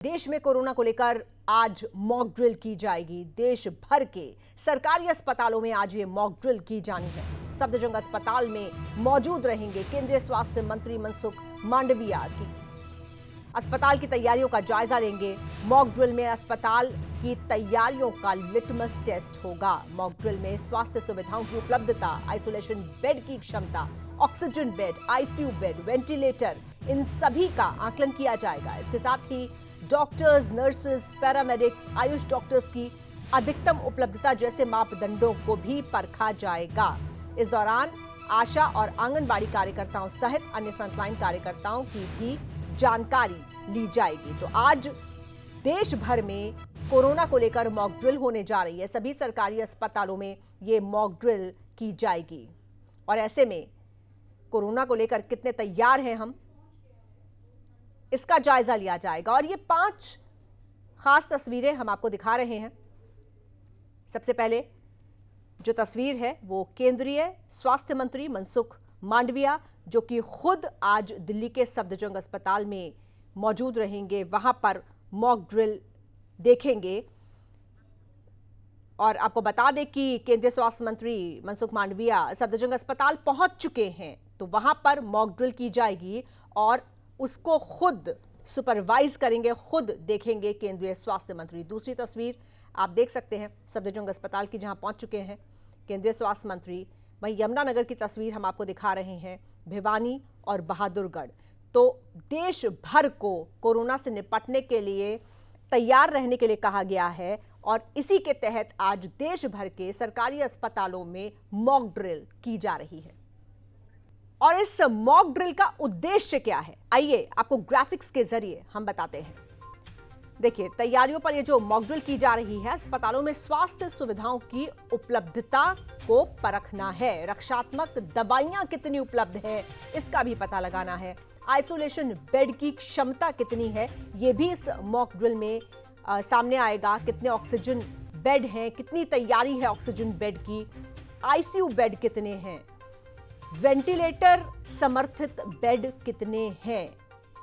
देश में कोरोना को लेकर आज मॉक ड्रिल की जाएगी। देश भर के सरकारी अस्पतालों में आज ये मॉक ड्रिल की जानी है। सफदरजंग अस्पताल में मौजूद रहेंगे केंद्रीय स्वास्थ्य मंत्री मनसुख मांडविया। की अस्पताल की तैयारियों का जायजा लेंगे। मॉक ड्रिल में अस्पताल की तैयारियों का लिटमस टेस्ट होगा। मॉक ड्रिल में स्वास्थ्य सुविधाओं की उपलब्धता, आइसोलेशन बेड की क्षमता, oxygen bed, ICU bed, ventilator, इन सभी का आकलन किया जाएगा। इसके साथ ही doctors, nurses, paramedics, AYUSH doctors की अधिकतम उपलब्धता जैसे मापदंडों को भी परखा जाएगा। इस दौरान आशा और आंगनबाड़ी कार्यकर्ताओं सहित अन्य फ्रंटलाइन कार्यकर्ताओं की भी जानकारी ली जाएगी। तो आज देश भर में कोरोना को लेकर मॉक ड्रिल होने जा रही है। सभी सरकारी अस्पतालों में ये मॉक ड्रिल की जाएगी और ऐसे में कोरोना को लेकर कितने तैयार हैं हम, इसका जायजा लिया जाएगा। और ये 5 खास तस्वीरें हम आपको दिखा रहे हैं। सबसे पहले जो तस्वीर है वो केंद्रीय स्वास्थ्य मंत्री मनसुख मांडविया, जो कि खुद आज दिल्ली के सफदरजंग अस्पताल में मौजूद रहेंगे, वहां पर मॉक ड्रिल देखेंगे। और आपको बता दें कि केंद्रीय स्वास्थ्य मंत्री मनसुख मांडविया सफदरजंग अस्पताल पहुंच चुके हैं, तो वहां पर मॉक ड्रिल की जाएगी और उसको खुद सुपरवाइज करेंगे, खुद देखेंगे केंद्रीय स्वास्थ्य मंत्री। दूसरी तस्वीर आप देख सकते हैं सफदरजंग अस्पताल की, जहां पहुंच चुके हैं केंद्रीय स्वास्थ्य मंत्री। वहीं यमुनानगर की तस्वीर हम आपको दिखा रहे हैं, भिवानी और बहादुरगढ़। तो देश भर को कोरोना से निपटने के लिए तैयार रहने के लिए कहा गया है और इसी के तहत आज देश भर के सरकारी अस्पतालों में मॉक ड्रिल की जा रही है। और इस मॉक ड्रिल का उद्देश्य क्या है, आइए आपको ग्राफिक्स के जरिए हम बताते हैं। देखिए, तैयारियों पर ये जो मॉक ड्रिल की जा रही है, अस्पतालों में स्वास्थ्य सुविधाओं की उपलब्धता को परखना है। रक्षात्मक दवाइयां कितनी उपलब्ध है इसका भी पता लगाना है। आइसोलेशन बेड की क्षमता कितनी है ये भी इस मॉक ड्रिल में सामने आएगा। कितने ऑक्सीजन बेड हैं, कितनी तैयारी है ऑक्सीजन बेड की, आईसीयू बेड कितने हैं, वेंटिलेटर समर्थित बेड कितने हैं,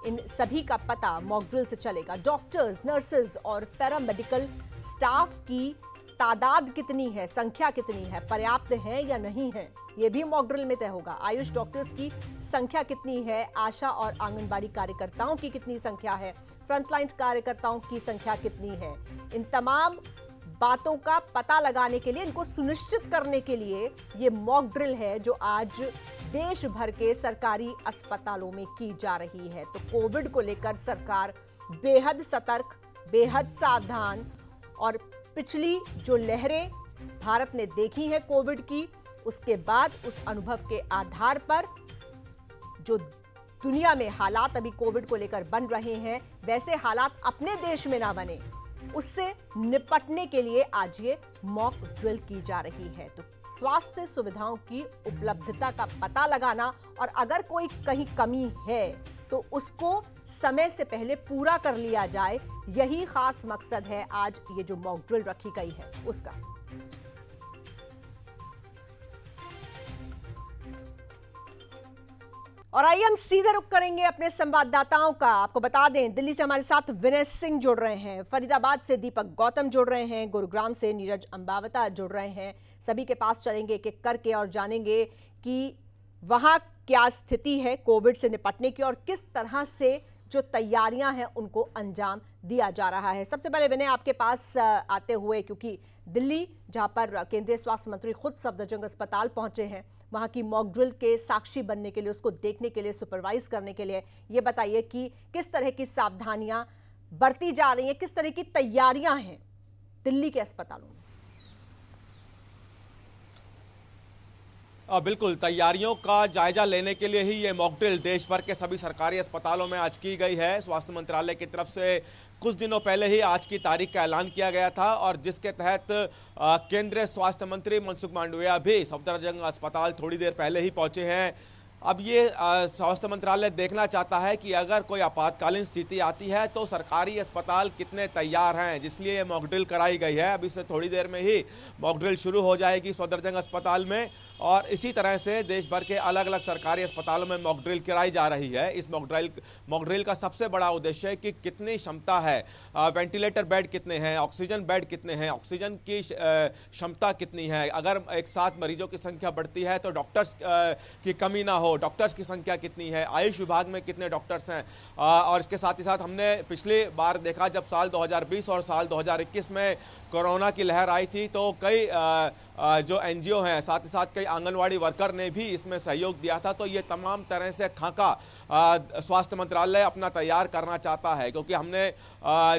इन सभी का पता मॉक ड्रिल से चलेगा। डॉक्टर्स, नर्सेज और पैरामेडिकल स्टाफ की तादाद कितनी है, संख्या कितनी है, पर्याप्त है या नहीं है, यह भी मॉक ड्रिल में तय होगा। आयुष डॉक्टर्स की संख्या कितनी है, आशा और आंगनबाड़ी कार्यकर्ताओं की कितनी संख्या है, फ्रंटलाइन कार्यकर्ताओं की संख्या कितनी है, इन तमाम बातों का पता लगाने के लिए, इनको सुनिश्चित करने के लिए ये मॉक ड्रिल है जो आज देश भर के सरकारी अस्पतालों में की जा रही है। तो कोविड को लेकर सरकार बेहद सतर्क, बेहद सावधान, और पिछली जो लहरें भारत ने देखी है कोविड की, उसके बाद उस अनुभव के आधार पर जो दुनिया में हालात अभी कोविड को लेकर बन रहे हैं, वैसे हालात अपने देश में ना बने, उससे निपटने के लिए आज ये मॉक ड्रिल की जा रही है। तो स्वास्थ्य सुविधाओं की उपलब्धता का पता लगाना और अगर कोई कहीं कमी है तो उसको समय से पहले पूरा कर लिया जाए, यही खास मकसद है आज ये जो मॉक ड्रिल रखी गई है उसका। और आइए हम सीधे रुख करेंगे अपने संवाददाताओं का। आपको बता दें, दिल्ली से हमारे साथ विनय सिंह जुड़ रहे हैं, फरीदाबाद से दीपक गौतम जुड़ रहे हैं, गुरुग्राम से नीरज अंबावता जुड़ रहे हैं। सभी के पास चलेंगे एक एक करके और जानेंगे कि वहां क्या स्थिति है कोविड से निपटने की और किस तरह से जो तैयारियां हैं उनको अंजाम दिया जा रहा है। सबसे पहले विनय, आपके पास आते हुए, क्योंकि दिल्ली जहां पर केंद्रीय स्वास्थ्य मंत्री खुद सफदरजंग अस्पताल पहुंचे हैं, वहां की मॉक ड्रिल के साक्षी बनने के लिए, उसको देखने के लिए, सुपरवाइज करने के लिए, ये बताइए कि किस तरह की सावधानियां बरती जा रही हैं, किस तरह की तैयारियां हैं दिल्ली के अस्पतालों में? बिल्कुल, तैयारियों का जायजा लेने के लिए ही ये मॉक ड्रिल देश भर के सभी सरकारी अस्पतालों में आज की गई है। स्वास्थ्य मंत्रालय की तरफ से कुछ दिनों पहले ही आज की तारीख का ऐलान किया गया था और जिसके तहत केंद्रीय स्वास्थ्य मंत्री मनसुख मांडविया भी सफदरजंग अस्पताल थोड़ी देर पहले ही पहुंचे हैं। अब ये स्वास्थ्य मंत्रालय देखना चाहता है कि अगर कोई आपातकालीन स्थिति आती है तो सरकारी अस्पताल कितने तैयार हैं, जिसलिए ये मॉक ड्रिल कराई गई है। अभी से थोड़ी देर में ही मॉक ड्रिल शुरू हो जाएगी सफदरजंग अस्पताल में, और इसी तरह से देश भर के अलग अलग सरकारी अस्पतालों में मॉक ड्रिल कराई जा रही है। इस मॉक ड्रिल का सबसे बड़ा उद्देश्य है कि कितनी क्षमता है, वेंटिलेटर बेड कितने हैं, ऑक्सीजन बेड कितने हैं, ऑक्सीजन की क्षमता कितनी है, अगर एक साथ मरीजों की संख्या बढ़ती है तो डॉक्टर्स की कमी ना हो, डॉक्टर्स की संख्या कितनी है, आयुष विभाग में कितने डॉक्टर्स हैं। और इसके साथ ही साथ हमने पिछली बार देखा जब साल 2020 और साल 2021 में कोरोना की लहर आई थी तो कई जो एनजीओ हैं, साथ ही साथ कई आंगनवाड़ी वर्कर ने भी इसमें सहयोग दिया था। तो ये तमाम तरह से खाका स्वास्थ्य मंत्रालय अपना तैयार करना चाहता है, क्योंकि हमने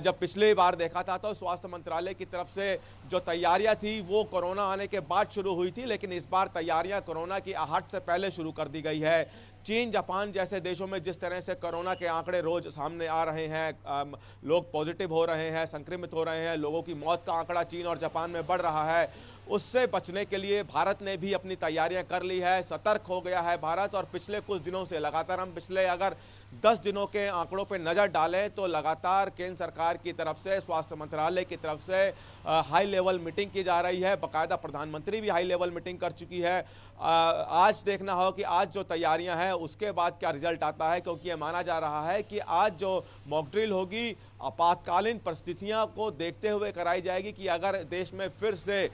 जब पिछली बार देखा था तो स्वास्थ्य मंत्रालय की तरफ से जो तैयारियां थी वो कोरोना आने के बाद शुरू हुई थी, लेकिन इस बार तैयारियां कोरोना की आहट से पहले शुरू कर दी गई है। चीन, जापान जैसे देशों में जिस तरह से कोरोना के आंकड़े रोज सामने आ रहे हैं, लोग पॉजिटिव हो रहे हैं, संक्रमित हो रहे हैं, लोगों की मौत का आंकड़ा चीन और जापान में बढ़ रहा है, उससे बचने के लिए भारत ने भी अपनी तैयारियां कर ली है, सतर्क हो गया है भारत। और पिछले कुछ दिनों से लगातार, हम पिछले अगर 10 दिनों के आंकड़ों पर नज़र डालें तो लगातार केंद्र सरकार की तरफ से, स्वास्थ्य मंत्रालय की तरफ से हाई लेवल मीटिंग की जा रही है। बाकायदा प्रधानमंत्री भी हाई लेवल मीटिंग कर चुकी है। आज देखना हो कि आज जो तैयारियां हैं उसके बाद क्या रिजल्ट आता है, क्योंकि यह माना जा रहा है कि आज जो मॉक ड्रिल होगी आपातकालीन परिस्थितियां को देखते हुए कराई जाएगी कि अगर देश में फिर से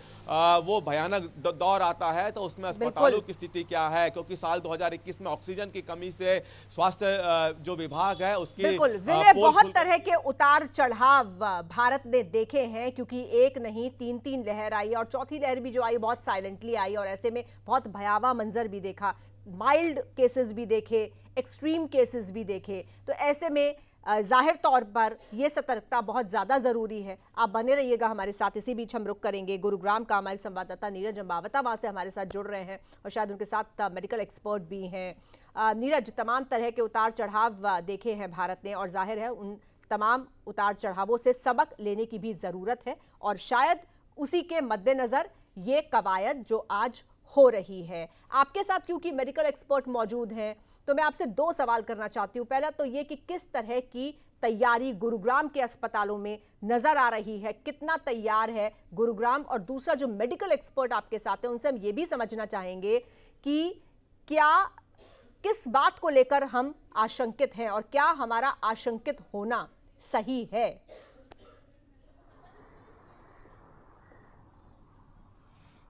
वो भयानक दौर आता है तो उसमें अस्पतालों की स्थिति क्या है, क्योंकि साल 2021 में ऑक्सीजन की कमी से स्वास्थ्य जो विभाग है उसकी बिल्कुल विनय, बहुत तरह के उतार चढ़ाव भारत ने देखे हैं, क्योंकि एक नहीं 3 लहर आई और चौथी लहर भी जो आई बहुत साइलेंटली आई, और ऐसे में बहुत भयावह मंजर भी देखा, माइल्ड केसेस भी देखे, एक्सट्रीम केसेस भी देखे। तो ऐसे में जाहिर तौर पर यह सतर्कता बहुत ज्यादा जरूरी है। आप बने रहिएगा हमारे साथ। इसी बीच हम रुक करेंगे गुरुग्राम का, हमारे संवाददाता नीरज अंबावता वहां से हमारे साथ जुड़ रहे हैं और शायद उनके साथ मेडिकल एक्सपर्ट भी हैं। नीरज, तमाम तरह के उतार चढ़ाव देखे हैं भारत ने, और जाहिर है उन तमाम उतार चढ़ावों से सबक लेने की भी जरूरत है, और शायद उसी के मद्देनजर ये कवायद जो आज हो रही है। आपके साथ क्योंकि मेडिकल एक्सपर्ट मौजूद हैं तो मैं आपसे 2 सवाल करना चाहती हूं। पहला तो ये कि किस तरह की तैयारी गुरुग्राम के अस्पतालों में नजर आ रही है, कितना तैयार है गुरुग्राम, और दूसरा जो मेडिकल एक्सपर्ट आपके साथ हैं उनसे हम ये भी समझना चाहेंगे कि क्या, किस बात को लेकर हम आशंकित हैं और क्या हमारा आशंकित होना सही है।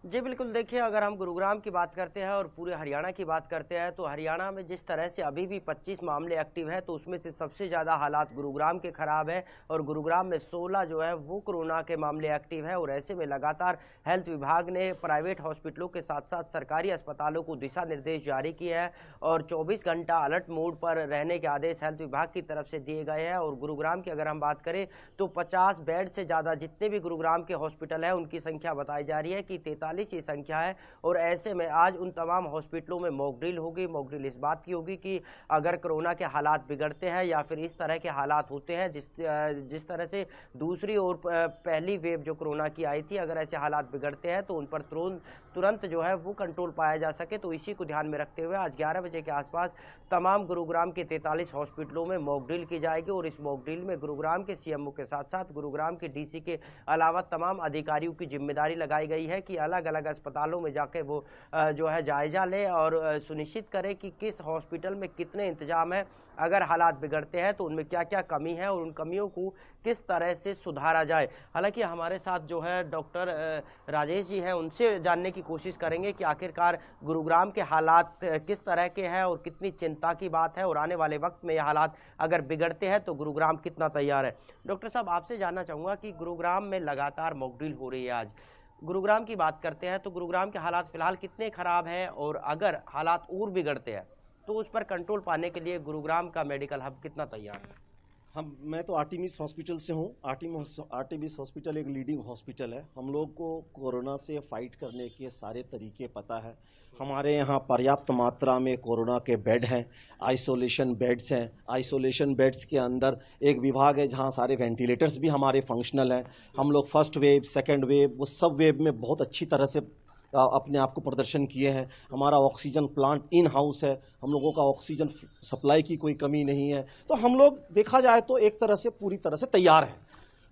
जी बिल्कुल, देखिए अगर हम गुरुग्राम की बात करते हैं और पूरे हरियाणा की बात करते हैं तो हरियाणा में जिस तरह से अभी भी 25 मामले एक्टिव हैं तो उसमें से सबसे ज़्यादा हालात गुरुग्राम के ख़राब है, और गुरुग्राम में 16 जो है वो कोरोना के मामले एक्टिव है। और ऐसे में लगातार हेल्थ विभाग ने प्राइवेट हॉस्पिटलों के साथ साथ सरकारी अस्पतालों को दिशा निर्देश जारी किए हैं और 24 घंटा अलर्ट मोड पर रहने के आदेश हेल्थ विभाग की तरफ से दिए गए हैं। और गुरुग्राम की अगर हम बात करें तो 50 बेड से ज़्यादा जितने भी गुरुग्राम के हॉस्पिटल हैं उनकी संख्या बताई जा रही है कि 43 की संख्या है। और ऐसे में आज उन तमाम हॉस्पिटलों में मॉक ड्रिल होगी। मॉक ड्रिल इस बात की होगी कि अगर कोरोना के हालात बिगड़ते हैं या फिर इस तरह के हालात होते हैं जिस तरह से दूसरी और पहली वेव जो कोरोना की आई थी, अगर ऐसे हालात बिगड़ते हैं तो उन पर तुरंत जो है वो कंट्रोल पाया जा सके। तो इसी को ध्यान में रखते हुए आज 11 बजे के आसपास तमाम गुरुग्राम के 43 हॉस्पिटलों में मॉक ड्रिल की जाएगी। और इस मॉक ड्रिल में गुरुग्राम के सीएमओ के साथ साथ गुरुग्राम के डीसी के अलावा तमाम अधिकारियों की जिम्मेदारी लगाई गई है कि अलग अलग अस्पतालों में जाके वो जो है जायजा ले और सुनिश्चित करे कि किस हॉस्पिटल में कितने इंतजाम है, अगर हालात बिगड़ते हैं तो उनमें क्या क्या कमी है और उन कमियों को किस तरह से सुधारा जाए। हालांकि हमारे साथ जो है डॉक्टर राजेश जी हैं, उनसे जानने की कोशिश करेंगे कि आखिरकार गुरुग्राम के हालात किस तरह के हैं और कितनी चिंता की बात है और आने वाले वक्त में ये हालात अगर बिगड़ते हैं तो गुरुग्राम कितना तैयार है। डॉक्टर साहब, आपसे जानना चाहूँगा कि गुरुग्राम में लगातार मॉक ड्रिल हो रही है, आज गुरुग्राम की बात करते हैं तो गुरुग्राम के हालात फिलहाल कितने खराब हैं और अगर हालात और बिगड़ते हैं तो उस पर कंट्रोल पाने के लिए गुरुग्राम का मेडिकल हब कितना तैयार है? मैं तो आर्टिमिस हॉस्पिटल से हूँ। आर्टिमिस हॉस्पिटल एक लीडिंग हॉस्पिटल है। हम लोग को कोरोना से फाइट करने के सारे तरीके पता है। हमारे यहाँ पर्याप्त मात्रा में कोरोना के बेड हैं, आइसोलेशन बेड्स हैं। आइसोलेशन बेड्स के अंदर एक विभाग है जहाँ सारे वेंटिलेटर्स भी हमारे फंक्शनल हैं। हम लोग फर्स्ट वेव, सेकेंड वेव, वो सब वेव में बहुत अच्छी तरह से अपने आप को प्रदर्शन किए हैं। हमारा ऑक्सीजन प्लांट इन हाउस है, हम लोगों का ऑक्सीजन सप्लाई की कोई कमी नहीं है। तो हम लोग देखा जाए तो एक तरह से पूरी तरह से तैयार हैं।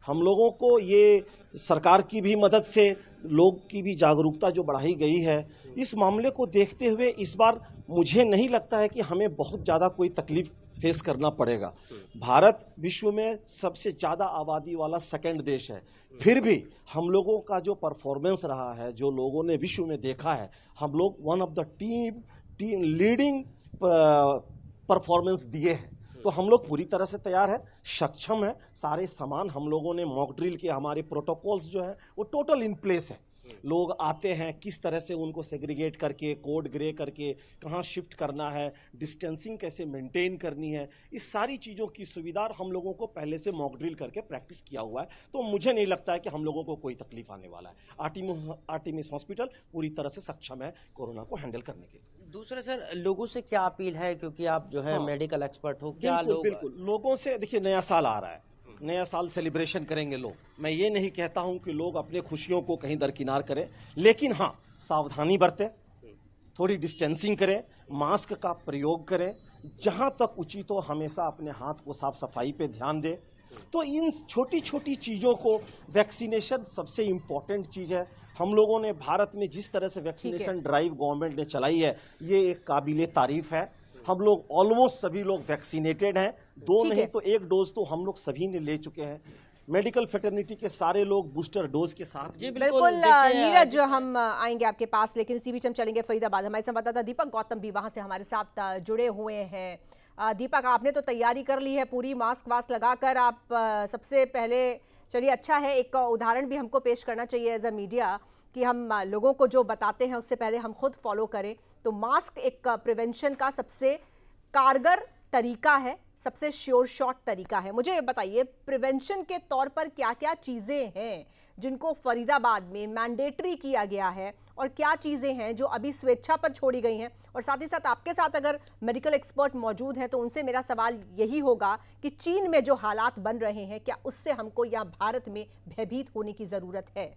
हम लोगों को ये सरकार की भी मदद से, लोग की भी जागरूकता जो बढ़ाई गई है, इस मामले को देखते हुए इस बार मुझे नहीं लगता है कि हमें बहुत ज़्यादा कोई तकलीफ फेस करना पड़ेगा। भारत विश्व में सबसे ज़्यादा आबादी वाला सेकंड देश है, फिर भी हम लोगों का जो परफॉर्मेंस रहा है, जो लोगों ने विश्व में देखा है, हम लोग one of the team leading performance दिए हैं। तो हम लोग पूरी तरह से तैयार है, सक्षम है। सारे सामान हम लोगों ने मॉक ड्रिल के, हमारे प्रोटोकॉल्स जो है वो टोटल इन प्लेस है। लोग आते हैं, किस तरह से उनको सेग्रीगेट करके, कोड ग्रे करके कहाँ शिफ्ट करना है, डिस्टेंसिंग कैसे मेंटेन करनी है, इस सारी चीज़ों की सुविधा हम लोगों को पहले से मॉक ड्रिल करके प्रैक्टिस किया हुआ है। तो मुझे नहीं लगता है कि हम लोगों को कोई तकलीफ आने वाला है। आर्टिमिस हॉस्पिटल पूरी तरह से सक्षम है कोरोना को हैंडल करने के लिए। दूसरे सर, लोगों से क्या अपील है, क्योंकि आप जो है मेडिकल एक्सपर्ट हो, क्या बिल्कुल, लोग बिल्कुल लोगों से, देखिए नया साल आ रहा है, नया साल सेलिब्रेशन करेंगे लोग। मैं ये नहीं कहता हूं कि लोग अपने खुशियों को कहीं दरकिनार करें, लेकिन हाँ सावधानी बरतें, थोड़ी डिस्टेंसिंग करें, मास्क का प्रयोग करें, जहां तक उचित हो हमेशा अपने हाथ को साफ सफाई पे ध्यान दें। तो इन छोटी छोटी चीज़ों को, वैक्सीनेशन सबसे इम्पोर्टेंट चीज़ है। हम लोगों ने भारत में जिस तरह से वैक्सीनेशन ड्राइव गवर्नमेंट ने चलाई है, ये एक काबिले तारीफ है। हम लोग ऑलमोस्ट सभी लोग वैक्सीनेटेड हैं, दो नहीं तो एक डोज तो हम लोग सभी ने ले चुके हैं। मेडिकल फेटर्निटी के सारे लोग बूस्टर डोज के साथ। जी बिल्कुल नीरज, हम आएंगे आपके पास, लेकिन इसी बीच हम चलेंगे फरीदाबाद। हमारे संवाददाता दीपक गौतम भी वहां से हमारे साथ जुड़े हुए हैं। दीपक, आपने तो तैयारी कर ली है पूरी, मास्क वास्क लगाकर आप सबसे पहले, चलिए अच्छा है, एक उदाहरण भी हमको पेश करना चाहिए एज अ मीडिया कि हम लोगों को जो बताते हैं उससे पहले हम खुद फॉलो करें। तो मास्क एक प्रिवेंशन का सबसे कारगर तरीका है, सबसे श्योर शॉट तरीका है। मुझे बताइए, प्रिवेंशन के तौर पर क्या क्या चीज़ें हैं जिनको फरीदाबाद में मैंडेटरी किया गया है, और क्या चीज़ें हैं जो अभी स्वेच्छा पर छोड़ी गई हैं? और साथ ही साथ आपके साथ अगर मेडिकल एक्सपर्ट मौजूद हैं तो उनसे मेरा सवाल यही होगा कि चीन में जो हालात बन रहे हैं, क्या उससे हमको या भारत में भयभीत होने की ज़रूरत है?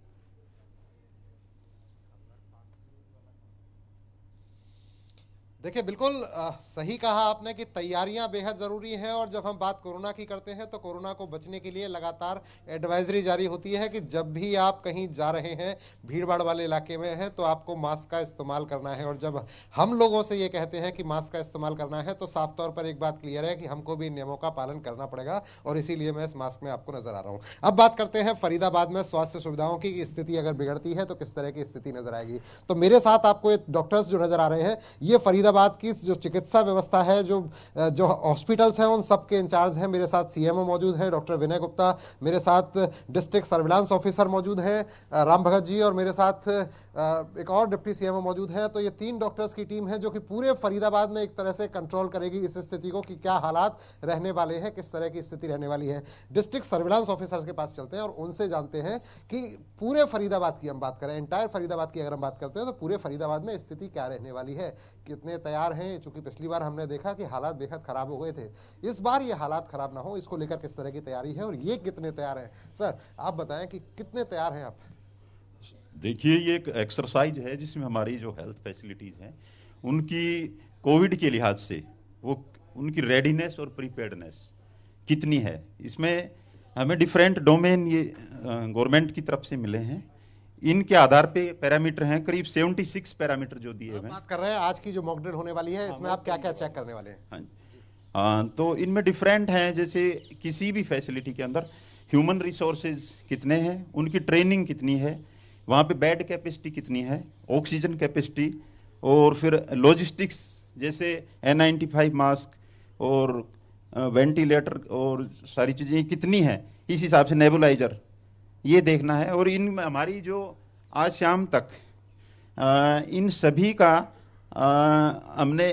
देखिए, बिल्कुल सही कहा आपने कि तैयारियां बेहद ज़रूरी हैं। और जब हम बात कोरोना की करते हैं तो कोरोना को बचने के लिए लगातार एडवाइजरी जारी होती है कि जब भी आप कहीं जा रहे हैं, भीड़ भाड़ वाले इलाके में हैं, तो आपको मास्क का इस्तेमाल करना है। और जब हम लोगों से ये कहते हैं कि मास्क का इस्तेमाल करना है, तो साफ तौर पर एक बात क्लियर है कि हमको भी नियमों का पालन करना पड़ेगा, और इसीलिए मैं इस मास्क में आपको नजर आ रहा हूँ। अब बात करते हैं फरीदाबाद में स्वास्थ्य सुविधाओं की स्थिति अगर बिगड़ती है तो किस तरह की स्थिति नजर आएगी। तो मेरे साथ आपको डॉक्टर्स जो नजर आ रहे हैं, ये फरीदाबाद की जो चिकित्सा व्यवस्था है, जो हॉस्पिटल्स हैं, उन सब के इंचार्ज हैं। मेरे साथ सीएमओ मौजूद हैं डॉक्टर विनय गुप्ता, मेरे साथ डिस्ट्रिक्ट सर्विलांस ऑफिसर मौजूद हैं राम भगत जी, और मेरे साथ एक और डिप्टी सीएमओ मौजूद हैं। तो ये 3 डॉक्टर्स की टीम है जो कि पूरे फरीदाबाद में एक तरह से कंट्रोल करेगी इस स्थिति को कि क्या हालात रहने वाले हैं, किस तरह की स्थिति रहने वाली है। डिस्ट्रिक्ट सर्विलांस ऑफिसर्स के पास चलते हैं और उनसे जानते हैं कि पूरे फरीदाबाद की हम बात करें, एंटायर फरीदाबाद की अगर हम बात करते हैं, तो पूरे फरीदाबाद में स्थिति क्या रहने वाली है, कितने तैयार हैं। चूंकि पिछली बार हमने देखा कि हालात बेहद खराब हो गए थे, इस बार ये हालात खराब ना हो, इसको लेकर किस तरह की तैयारी है और ये कितने तैयार हैं। सर आप बताएं कि कितने तैयार हैं आप। देखिए, ये एक एक्सरसाइज है जिसमें हमारी जो हेल्थ फैसिलिटीज़ हैं उनकी कोविड के लिहाज से वो उनकी रेडीनेस और प्रिपेयर्डनेस कितनी है, इसमें हमें डिफरेंट डोमेन ये गवर्नमेंट की तरफ से मिले हैं। इनके आधार पे पैरामीटर हैं, करीब 76 पैरामीटर जो दिए हुए हैं। बात कर रहे हैं आज की जो मॉक ड्रिल होने वाली है, इसमें आप क्या क्या चेक करने वाले हैं? हाँ, तो इनमें डिफरेंट हैं। जैसे किसी भी फैसिलिटी के अंदर ह्यूमन रिसोर्सेज कितने हैं, उनकी ट्रेनिंग कितनी है, वहाँ पे बेड कैपेसिटी कितनी है, ऑक्सीजन कैपेसिटी, और फिर लॉजिस्टिक्स जैसे N95 मास्क और वेंटिलेटर और सारी चीज़ें कितनी हैं, इस हिसाब से नेबुलाइजर ये देखना है। और इन हमारी जो आज शाम तक इन सभी का हमने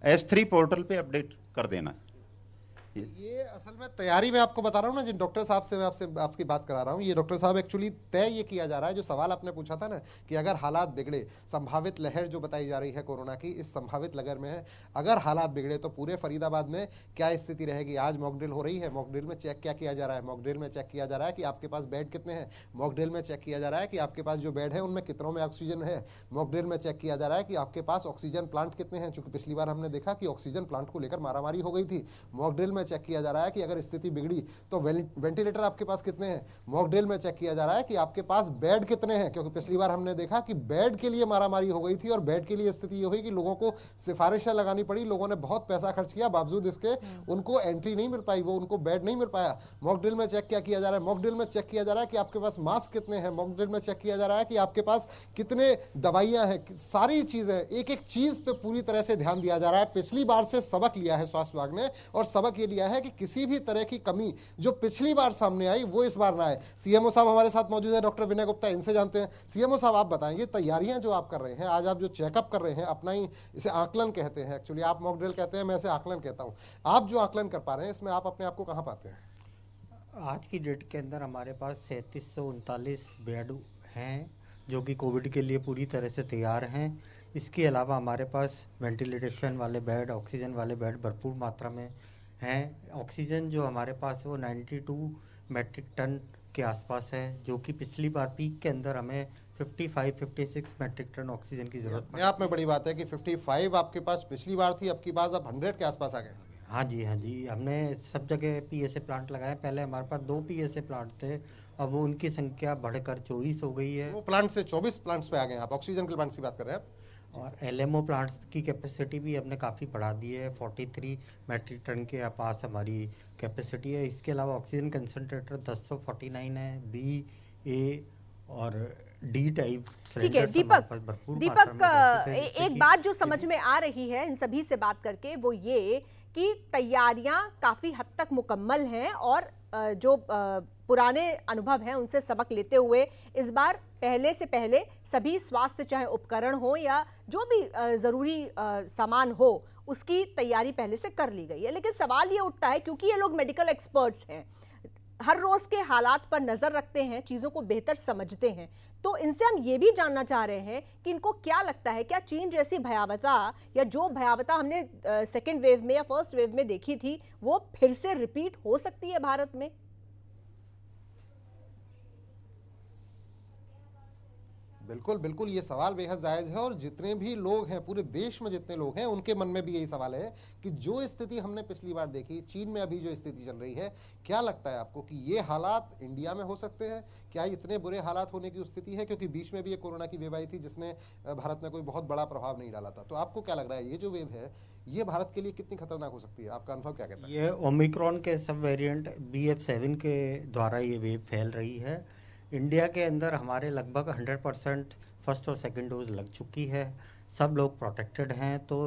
S3 पोर्टल पे अपडेट कर देना है। ये असल में तैयारी में आपको बता रहा हूँ ना, जिन डॉक्टर साहब से मैं आपकी बात करा रहा हूँ, ये डॉक्टर साहब एक्चुअली तय ये किया जा रहा है, जो सवाल आपने पूछा था ना कि अगर हालात बिगड़े, संभावित लहर जो बताई जा रही है कोरोना की, इस संभावित लहर में है, अगर हालात बिगड़े तो पूरे फरीदाबाद में क्या स्थिति रहेगी। आज मॉकड्रिल हो रही है, मॉकड्रिल में चेक क्या किया जा रहा है, मॉकड्रिल में चेक किया जा रहा है कि आपके पास बेड कितने हैं, मॉकड्रिल में चेक किया जा रहा है कि आपके पास जो बेड है उनमें कितनों में ऑक्सीजन है, मॉकड्रिल में चेक किया जा रहा है कि आपके पास ऑक्सीजन प्लांट कितने हैं, चूंकि पिछली बार हमने देखा कि ऑक्सीजन प्लांट को लेकर मारामारी हो गई थी। मॉकड्रिल में चेक किया जा रहा है कि अगर स्थिति बिगड़ी तो वेंटिलेटर आपके पास कितने हैं, मॉक ड्रिल में चेक किया जा रहा है कि आपके पास बेड कितने हैं, क्योंकि पिछली बार हमने देखा कि बेड के लिए मारामारी हो गई थी और बेड के लिए स्थिति ये हुई कि लोगों को सिफारिशें लगानी पड़ी, लोगों ने बहुत पैसा खर्च किया, बावजूद इसके उनको एंट्री नहीं मिल पाई, वो उनको बेड नहीं मिल पाया। मॉक ड्रिल में चेक क्या किया जा रहा है, मॉक ड्रिल में चेक किया जा रहा है कि आपके पास मास्क कितने हैं, मॉक ड्रिल में चेक किया जा रहा है कि आपके पास कितने दवाइयां हैं, सारी चीजें, एक एक चीज पे पूरी तरह से ध्यान दिया जा रहा है। पिछली बार से सबक लिया है स्वास्थ्य विभाग ने, और सबक ये लिया है कि किसी भी तरह की कमी जो पिछली बार सामने आई वो इस बार ना आए। सीएमओ साहब हमारे साथ मौजूद है, डॉक्टर विनय गुप्ता, इनसे जानते हैं। सीएमओ साहब, आप बताएं, ये तैयारियां जो आप कर रहे हैं, आज आप जो चेकअप कर रहे हैं, अपना ही इसे आकलन कहते हैं, एक्चुअली आप मॉक ड्रिल कहते हैं, मैं इसे आकलन कहता हूं, आप जो आकलन कर पा रहे हैं इसमें आप अपने आप को कहां पाते हैं? आज की डेट के अंदर हमारे पास 3739 बेड हैं जो कि कोविड के लिए पूरी तरह से तैयार हैं। इसके अलावा हमारे पास वेंटिलेशन वाले बेड, ऑक्सीजन वाले बेड भरपूर मात्रा में हैं। ऑक्सीजन जो हमारे पास है वो 92 मैट्रिक टन के आसपास है, जो कि पिछली बार पीक के अंदर हमें 55-56 मैट्रिक टन ऑक्सीजन की जरूरत अपने आप में बड़ी बात है कि 55 आपके पास पिछली बार थी, अब की बार आप 100 के आसपास आ गए। हाँ जी, हमने सब जगह पीएसए प्लांट लगाए। पहले हमारे पास 2 पीएसए प्लांट थे, अब वो उनकी संख्या बढ़कर 24 हो गई है। वो प्लांट से 24 प्लांट्स पे आ गए। आप ऑक्सीजन के प्लांट्स की बात कर रहे हैं आप? और एलएमओ प्लांट्स की कैपेसिटी भी हमने काफ़ी बढ़ा दी है, 43 मैट्रिक टन के पास हमारी कैपेसिटी है। इसके अलावा ऑक्सीजन कंसनट्रेटर 1049 है, बी, ए और डी टाइप। ठीक है दीपक, एक बात जो समझ में आ रही है इन सभी से बात करके वो ये कि तैयारियां काफी हद तक मुकम्मल हैं और जो पुराने अनुभव हैं उनसे सबक लेते हुए इस बार पहले से पहले सभी स्वास्थ्य चाहे उपकरण हो या जो भी जरूरी सामान हो उसकी तैयारी पहले से कर ली गई है। लेकिन सवाल ये उठता है, क्योंकि ये लोग मेडिकल एक्सपर्ट्स हैं, हर रोज के हालात पर नजर रखते हैं, चीजों को बेहतर समझते हैं, तो इनसे हम ये भी जानना चाह रहे हैं कि इनको क्या लगता है, क्या चीन जैसी भयावता या जो भयावता हमने सेकेंड वेव में या फर्स्ट वेव में देखी थी वो फिर से रिपीट हो सकती है भारत में? बिल्कुल बिल्कुल, ये सवाल बेहद जायज़ है और जितने भी लोग हैं, पूरे देश में जितने लोग हैं, उनके मन में भी यही सवाल है कि जो स्थिति हमने पिछली बार देखी, चीन में अभी जो स्थिति चल रही है, क्या लगता है आपको कि ये हालात इंडिया में हो सकते हैं? क्या इतने बुरे हालात होने की स्थिति है? क्योंकि बीच में भी ये कोरोना की वेव आई थी जिसने भारत में कोई बहुत बड़ा प्रभाव नहीं डाला था। तो आपको क्या लग रहा है, ये जो वेव है ये भारत के लिए कितनी खतरनाक हो सकती है? आपका अनुभव क्या कहता है? ये ओमिक्रॉन के सब वेरिएंट BF7 के द्वारा ये वेव फैल रही है। इंडिया के अंदर हमारे लगभग 100% फर्स्ट और सेकंड डोज लग चुकी है, सब लोग प्रोटेक्टेड हैं। तो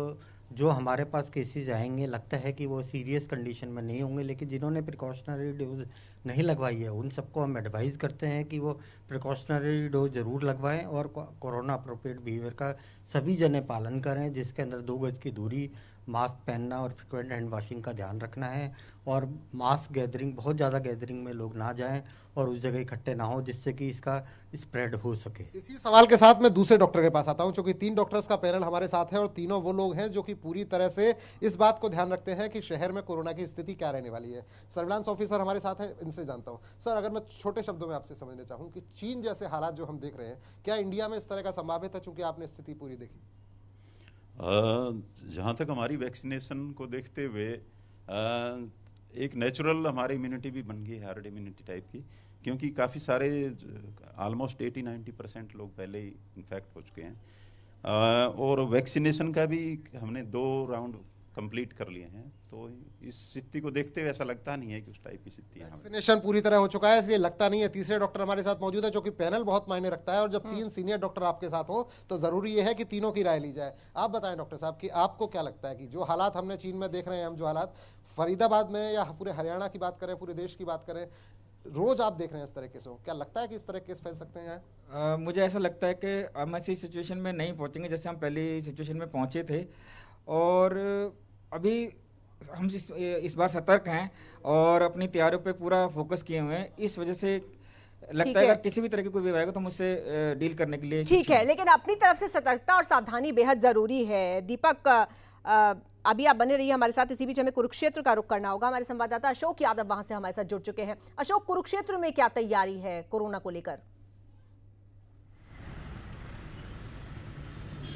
जो हमारे पास केसेस आएंगे लगता है कि वो सीरियस कंडीशन में नहीं होंगे, लेकिन जिन्होंने प्रिकॉशनरी डोज नहीं लगवाई है उन सबको हम एडवाइस करते हैं कि वो प्रिकॉशनरी डोज ज़रूर लगवाएं और कोरोना अप्रोप्रिएट बिहेवियर का सभी जने पालन करें, जिसके अंदर 2 गज की दूरी, मास्क पहनना और फ्रिक्वेंट हैंड वॉशिंग का ध्यान रखना है, और मास गैदरिंग, बहुत ज़्यादा गैदरिंग में लोग ना जाएं और उस जगह इकट्ठे ना हो जिससे कि इसका स्प्रेड हो सके। इसी सवाल के साथ मैं दूसरे डॉक्टर के पास आता हूं, क्योंकि 3 डॉक्टर्स का पैनल हमारे साथ है और तीनों वो लोग हैं जो कि पूरी तरह से इस बात को ध्यान रखते हैं कि शहर में कोरोना की स्थिति क्या रहने वाली है। सर्विलांस ऑफिसर हमारे साथ हैं, इनसे जानता हूं। सर, अगर मैं छोटे शब्दों में आपसे समझना चाहूँ कि चीन जैसे हालात जो हम देख रहे हैं, क्या इंडिया में इस तरह का संभावित है, चूंकि आपने स्थिति पूरी देखी? जहाँ तक हमारी वैक्सीनेशन को देखते हुए एक नेचुरल हमारी इम्यूनिटी भी बन गई है, हार्ड इम्यूनिटी टाइप की, क्योंकि काफ़ी सारे ऑलमोस्ट 80-90% लोग पहले ही इन्फेक्ट हो चुके हैं और वैक्सीनेशन का भी हमने 2 राउंड कंप्लीट कर लिए हैं। तो इस स्थिति को देखते हुए ऐसा लगता नहीं है कि उस टाइप की स्थिति है। वैक्सीनेशन पूरी तरह हो चुका है, इसलिए लगता नहीं है। तीसरे डॉक्टर हमारे साथ मौजूद है, जो कि पैनल बहुत मायने रखता है, और जब 3 सीनियर डॉक्टर आपके साथ हो तो जरूरी ये है कि तीनों की राय ली जाए। आप बताएं डॉक्टर साहब कि आपको क्या लगता है कि जो हालात हमने चीन में देख रहे हैं, हम जो हालात फरीदाबाद में या पूरे हरियाणा की बात करें, पूरे देश की बात करें, रोज आप देख रहे हैं इस तरह केस हो, क्या लगता है कि इस तरह केस फैल सकते हैं यहाँ? मुझे ऐसा लगता है कि हम ऐसी सिचुएशन में नहीं पहुंचेंगे जैसे हम पहली सिचुएशन में पहुंचे थे, और अभी हम इस बार सतर्क हैं और अपनी तैयारियों पे पूरा फोकस किए हुए हैं। इस वजह से लगता है कि किसी भी तरह की कोई भी आएगा तो हम उससे डील करने के लिए ठीक है, लेकिन अपनी तरफ से सतर्कता और सावधानी बेहद जरूरी है। दीपक, अभी आप बने रहिए हमारे साथ। इसी बीच हमें कुरुक्षेत्र का रुख करना होगा। हमारे संवाददाता अशोक यादव वहां से हमारे साथ जुड़ चुके हैं। अशोक, कुरुक्षेत्र में क्या तैयारी है कोरोना को लेकर?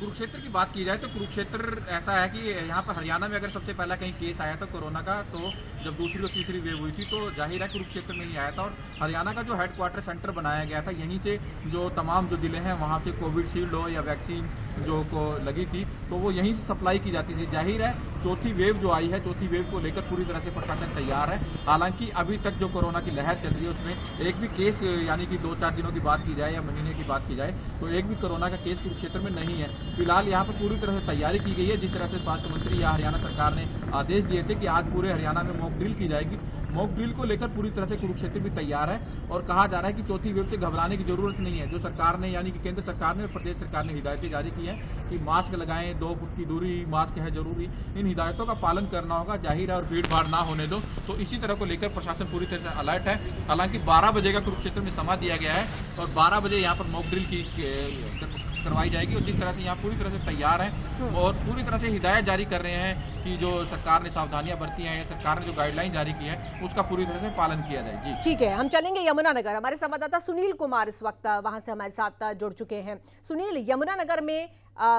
कुरुक्षेत्र की बात की जाए तो कुरुक्षेत्र ऐसा है कि यहाँ पर हरियाणा में अगर सबसे पहला कहीं केस आया था कोरोना का, तो जब दूसरी और तीसरी वेव हुई थी तो जाहिर है कुरुक्षेत्र में ही आया था। और हरियाणा का जो हेडक्वार्टर सेंटर बनाया गया था, यहीं से जो तमाम जो जिले हैं वहाँ से कोविडशील्ड हो या वैक्सीन जो को लगी थी तो वो यहीं से सप्लाई की जाती थी। जाहिर है चौथी वेव जो आई है, चौथी वेव को लेकर पूरी तरह से प्रशासन तैयार है। हालांकि अभी तक जो कोरोना की लहर चल रही है उसमें एक भी केस, यानी कि 2-4 दिनों की बात की जाए या महीने की बात की जाए, तो एक भी कोरोना का केस कुरुक्षेत्र में नहीं है। फिलहाल यहाँ पर पूरी तरह से तैयारी की गई है। जिस तरह से स्वास्थ्य मंत्री या हरियाणा सरकार ने आदेश दिए थे कि आज पूरे हरियाणा में मॉक ड्रिल की जाएगी, मॉक ड्रिल को लेकर पूरी तरह से कुरुक्षेत्र भी तैयार है। और कहा जा रहा है कि चौथी वेव से घबराने की जरूरत नहीं है। जो सरकार ने, यानी कि केंद्र सरकार ने, प्रदेश सरकार ने हिदायतें जारी की हैं कि मास्क लगाएं, 2 फुट की दूरी, मास्क है जरूरी, इन हिदायतों का पालन करना होगा, जाहिर है, और भीड़ भाड़ ना होने दो। तो इसी तरह को लेकर प्रशासन पूरी तरह से अलर्ट है। हालांकि 12 बजे का कुरुक्षेत्र में समय दिया गया है और 12 बजे यहाँ पर मॉक ड्रिल की करवाई जाएगी। और जिस तरह से यहाँ पूरी तरह से तैयार हैं और पूरी तरह से हिदायत जारी कर रहे हैं कि जो सरकार ने सावधानियां बरती हैं या सरकार ने जो गाइडलाइन जारी की है उसका पूरी तरह से पालन किया जाए। जी ठीक है, हम चलेंगे यमुनानगर। हमारे संवाददाता सुनील कुमार इस वक्त वहां से हमारे साथ जुड़ चुके हैं। सुनील, यमुनानगर में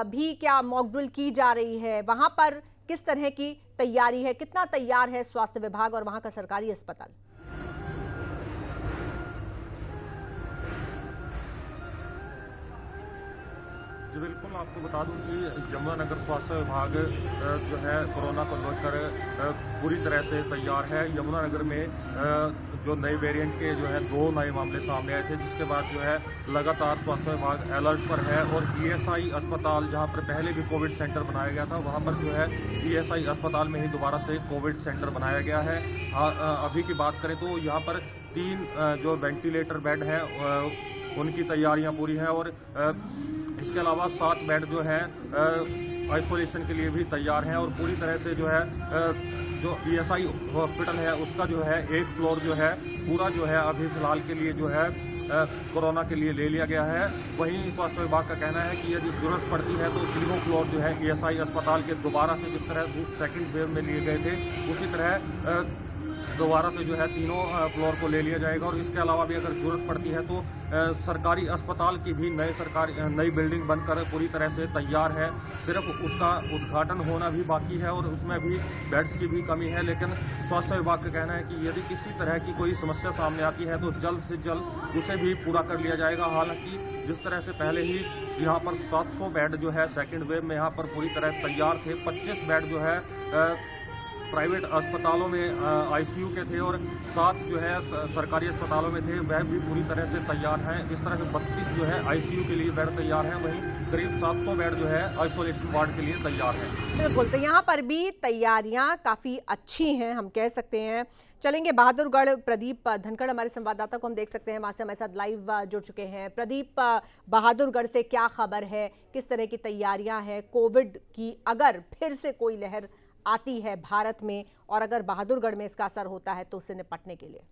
भी क्या मॉक ड्रिल की जा रही है? वहां पर किस तरह की तैयारी है? कितना तैयार है स्वास्थ्य विभाग और वहां का सरकारी अस्पताल? जी बिल्कुल, आपको बता दूं कि यमुनानगर स्वास्थ्य विभाग जो है कोरोना को लेकर पूरी तरह से तैयार है। यमुनानगर में जो नए वेरिएंट के जो है 2 नए मामले सामने आए थे, जिसके बाद जो है लगातार स्वास्थ्य विभाग अलर्ट पर है। और ईएसआई अस्पताल, जहां पर पहले भी कोविड सेंटर बनाया गया था, वहां पर जो है ईएसआई अस्पताल में ही दोबारा से कोविड सेंटर बनाया गया है। अभी की बात करें तो यहाँ पर 3 जो वेंटिलेटर बेड है उनकी तैयारियां पूरी हैं और इसके अलावा 7 बेड जो है आइसोलेशन के लिए भी तैयार हैं। और पूरी तरह से जो है जो ईएसआई हॉस्पिटल है उसका जो है 1 फ्लोर जो है पूरा जो है अभी फिलहाल के लिए जो है कोरोना के लिए ले लिया गया है। वहीं स्वास्थ्य विभाग का कहना है कि यदि जरूरत पड़ती है तो 3 फ्लोर जो है ईएसआई अस्पताल के दोबारा से जिस तरह सेकंड वेव में लिए गए थे उसी तरह दोबारा से जो है 3 फ्लोर को ले लिया जाएगा। और इसके अलावा भी अगर जरूरत पड़ती है तो सरकारी अस्पताल की भी नई बिल्डिंग बनकर पूरी तरह से तैयार है। सिर्फ उसका उद्घाटन होना भी बाकी है और उसमें भी बेड्स की भी कमी है। लेकिन स्वास्थ्य विभाग का कहना है कि यदि किसी तरह की कोई समस्या सामने आती है तो जल्द से जल्द उसे भी पूरा कर लिया जाएगा। हालांकि जिस तरह से पहले ही यहाँ पर 700 बेड जो है सेकेंड वेव में यहाँ पर पूरी तरह तैयार थे, 25 बेड जो है प्राइवेट अस्पतालों में आईसीयू के थे और 7 जो है सरकारी अस्पतालों में थे, वह भी पूरी तरह से तैयार हैं। इस तरह से 32 जो है आईसीयू के लिए बेड तैयार हैं, वहीं करीब 700 बेड जो है आइसोलेशन वार्ड के लिए तैयार हैं। बिल्कुल, तो यहाँ पर भी तैयारियां काफी अच्छी हैं, हम कह सकते हैं। चलेंगे बहादुरगढ़। प्रदीप धनखड़ हमारे संवाददाता को हम देख सकते हैं, वहां से हमारे साथ लाइव जुड़ चुके हैं। प्रदीप, बहादुरगढ़ से क्या खबर है? किस तरह की तैयारियां हैं कोविड की अगर फिर से कोई लहर आती है भारत में और अगर बहादुरगढ़ में इसका असर होता है तो उससे निपटने के लिए?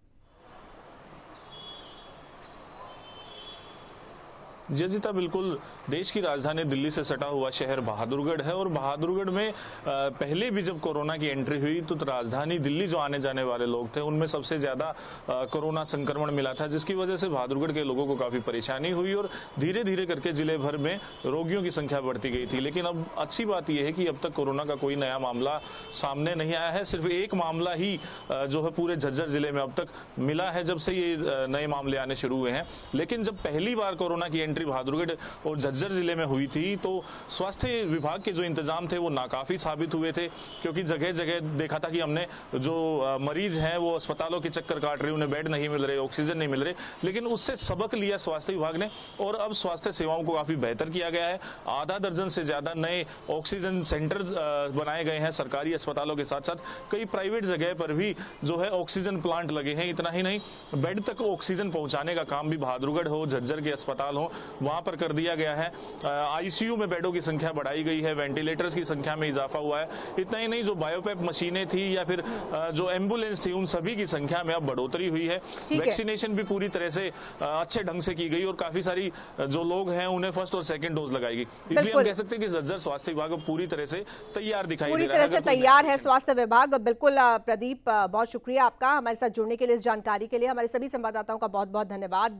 जजिता, बिल्कुल देश की राजधानी दिल्ली से सटा हुआ शहर बहादुरगढ़ है और बहादुरगढ़ में पहले भी जब कोरोना की एंट्री हुई तो राजधानी दिल्ली जो आने जाने वाले लोग थे उनमें सबसे ज्यादा कोरोना संक्रमण मिला था, जिसकी वजह से बहादुरगढ़ के लोगों को काफी परेशानी हुई और धीरे धीरे करके जिले भर में रोगियों की संख्या बढ़ती गई थी। लेकिन अब अच्छी बात यह है कि अब तक कोरोना का कोई नया मामला सामने नहीं आया है। सिर्फ एक मामला ही जो है पूरे झज्जर जिले में अब तक मिला है जब से ये नए मामले आने शुरू हुए हैं। लेकिन जब पहली बार कोरोना की एंट्री बहादुरगढ़ और झज्जर जिले में हुई थी तो स्वास्थ्य विभाग के जो इंतजाम थे वो नाकाफी साबित हुए थे, क्योंकि जगह जगह देखा था कि हमने जो मरीज हैं वो अस्पतालों के चक्कर काट रहे, उन्हें बेड नहीं मिल रहे, ऑक्सीजन नहीं मिल रहे। लेकिन उससे सबक लिया स्वास्थ्य विभाग ने और अब स्वास्थ्य सेवाओं को काफी बेहतर किया गया है। आधा दर्जन से ज्यादा नए ऑक्सीजन सेंटर बनाए गए हैं सरकारी अस्पतालों के साथ साथ कई प्राइवेट जगह पर भी जो है ऑक्सीजन प्लांट लगे हैं। इतना ही नहीं, बेड तक ऑक्सीजन पहुंचाने का काम भी बहादुरगढ़ हो, झज्जर के अस्पताल हो, वहां पर कर दिया गया है। आईसीयू में बेडों की संख्या बढ़ाई गई है, वेंटिलेटर्स की संख्या में इजाफा हुआ है। इतना ही नहीं, जो बायोपेप मशीनें थी या फिर जो एम्बुलेंस थी, उन सभी की संख्या में अब बढ़ोतरी हुई है। वैक्सीनेशन भी पूरी तरह से अच्छे ढंग से की गई और काफी सारी जो लोग हैं उन्हें फर्स्ट और सेकंड डोज लगाई गई। इसलिए हम कह सकते हैं कि झज्जर स्वास्थ्य विभाग पूरी तरह से तैयार दिखाई दे रहा है। पूरी तरह से तैयार है स्वास्थ्य विभाग। बिल्कुल प्रदीप, बहुत शुक्रिया आपका हमारे साथ जुड़ने के लिए, इस जानकारी के लिए। हमारे सभी संवाददाताओं का बहुत बहुत धन्यवाद।